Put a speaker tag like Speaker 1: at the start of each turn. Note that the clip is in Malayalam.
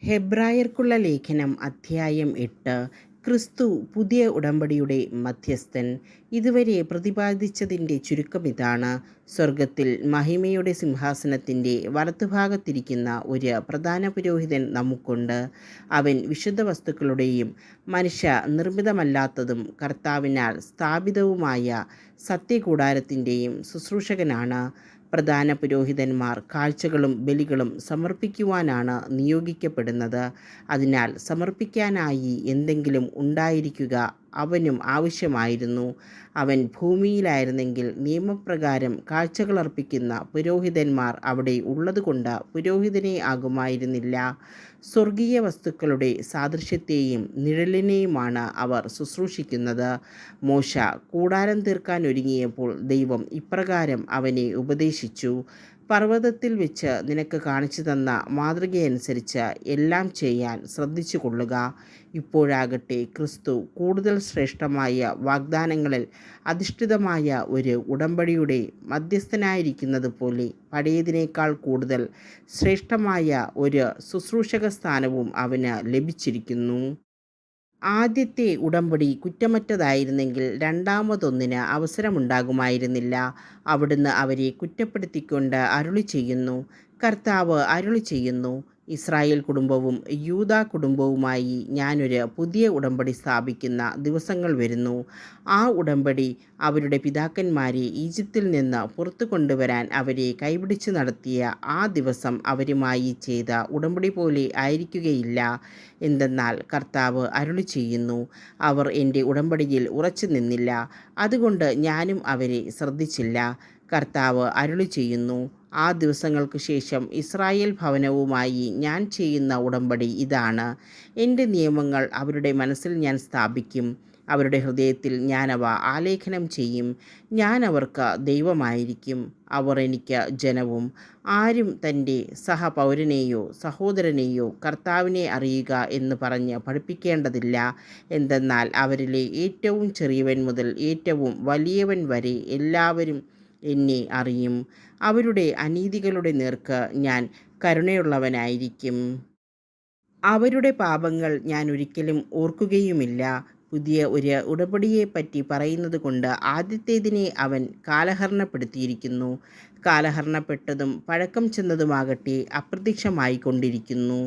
Speaker 1: ഹെബ്രായർക്കുള്ള ലേഖനം അധ്യായം 8. ക്രിസ്തു പുതിയ ഉടമ്പടിയുടെ മധ്യസ്ഥൻ. ഇതുവരെ പ്രതിപാദിച്ചതിൻ്റെ ചുരുക്കമിതാണ്. സ്വർഗത്തിൽ മഹിമയുടെ സിംഹാസനത്തിൻ്റെ വലത്തുഭാഗത്തിരിക്കുന്ന ഒരു പ്രധാന പുരോഹിതൻ നമുക്കുണ്ട്. അവൻ വിശുദ്ധ വസ്തുക്കളുടെയും മനുഷ്യ നിർമ്മിതമല്ലാത്തതും കർത്താവിനാൽ സ്ഥാപിതവുമായ സത്യകൂടാരത്തിൻ്റെയും ശുശ്രൂഷകനാണ്. പ്രധാന പുരോഹിതന്മാർ കാഴ്ചകളും ബലികളും സമർപ്പിക്കുവാനാണ് നിയോഗിക്കപ്പെടുന്നത്. അതിനാൽ സമർപ്പിക്കാനായി എന്തെങ്കിലും ഉണ്ടായിരിക്കുക അവനും ആവശ്യമായിരുന്നു. അവൻ ഭൂമിയിലായിരുന്നെങ്കിൽ നിയമപ്രകാരം കാഴ്ചകളർപ്പിക്കുന്ന പുരോഹിതന്മാർ അവിടെ ഉള്ളതുകൊണ്ട് പുരോഹിതനെ ആകുമായിരുന്നില്ല. സ്വർഗീയ വസ്തുക്കളുടെ സാദൃശ്യത്തെയും നിഴലിനെയുമാണ് അവർ ശുശ്രൂഷിക്കുന്നത്. മോശ കൂടാരം തീർക്കാൻ ഒരുങ്ങിയപ്പോൾ ദൈവം ഇപ്രകാരം അവനെ ഉപദേശിച്ചു: പർവ്വതത്തിൽ വെച്ച് നിനക്ക് കാണിച്ചു തന്ന മാതൃകയനുസരിച്ച് എല്ലാം ചെയ്യാൻ ശ്രദ്ധിച്ചു കൊള്ളുക. ഇപ്പോഴാകട്ടെ ക്രിസ്തു കൂടുതൽ ശ്രേഷ്ഠമായ വാഗ്ദാനങ്ങളിൽ അധിഷ്ഠിതമായ ഒരു ഉടമ്പടിയുടെ മധ്യസ്ഥനായിരിക്കുന്നത് പോലെ പഴയതിനേക്കാൾ കൂടുതൽ ശ്രേഷ്ഠമായ ഒരു ശുശ്രൂഷക സ്ഥാനവും അവന് ലഭിച്ചിരിക്കുന്നു. ആദ്യത്തെ ഉടമ്പടി കുറ്റമറ്റതായിരുന്നെങ്കിൽ രണ്ടാമതൊന്നിന് അവസരമുണ്ടാകുമായിരുന്നില്ല. അവിടുന്ന് അവരെ കുറ്റപ്പെടുത്തിക്കൊണ്ട് അരുളിച്ചെയ്യുന്നു: കർത്താവ് അരുളിച്ചെയ്യുന്നു, ഇസ്രായേൽ കുടുംബവും യൂദാ കുടുംബവുമായി ഞാനൊരു പുതിയ ഉടമ്പടി സ്ഥാപിക്കുന്ന ദിവസങ്ങൾ വരുന്നു. ആ ഉടമ്പടി അവരുടെ പിതാക്കന്മാരെ ഈജിപ്തിൽ നിന്ന് പുറത്തു കൊണ്ടുവരാൻ അവരെ കൈപിടിച്ച് നടത്തിയ ആ ദിവസം അവരുമായി ചെയ്ത ഉടമ്പടി പോലെ ആയിരിക്കുകയില്ല. എന്തെന്നാൽ കർത്താവ് അരുളിച്ചെയ്യുന്നു: അവർ എൻ്റെ ഉടമ്പടിയിൽ ഉറച്ചു നിന്നില്ല, അതുകൊണ്ട് ഞാനും അവരെ ശ്രദ്ധിച്ചില്ല. കർത്താവ് അരുളിച്ചെയ്യുന്നു: ആ ദിവസങ്ങൾക്ക് ശേഷം ഇസ്രായേൽ ഭവനവുമായി ഞാൻ ചെയ്യുന്ന ഉടമ്പടി ഇതാണ്. എൻ്റെ നിയമങ്ങൾ അവരുടെ മനസ്സിൽ ഞാൻ സ്ഥാപിക്കും, അവരുടെ ഹൃദയത്തിൽ ഞാനവ ആലേഖനം ചെയ്യും. ഞാൻ അവർക്ക് ദൈവമായിരിക്കും, അവർ എനിക്ക് ജനവും. ആരും തൻ്റെ സഹപൗരനെയോ സഹോദരനെയോ കർത്താവിനെ അറിയുക എന്ന് പറഞ്ഞ് പഠിപ്പിക്കേണ്ടതില്ല. എന്തെന്നാൽ അവരിലെ ഏറ്റവും ചെറിയവൻ മുതൽ ഏറ്റവും വലിയവൻ വരെ എല്ലാവരും എന്നെ അറിയും. അവരുടെ അനീതികളുടെ നേർക്ക് ഞാൻ കരുണയുള്ളവനായിരിക്കും. അവരുടെ പാപങ്ങൾ ഞാൻ ഒരിക്കലും ഓർക്കുകയുമില്ല. പുതിയ ഒരു ഉടമ്പടിയെപ്പറ്റി പറയുന്നത് കൊണ്ട് ആദ്യത്തേതിനെ അവൻ കാലഹരണപ്പെടുത്തിയിരിക്കുന്നു. കാലഹരണപ്പെട്ടതും പഴക്കം ചെന്നതുമാകട്ടെ അപ്രത്യക്ഷമായി കൊണ്ടിരിക്കുന്നു.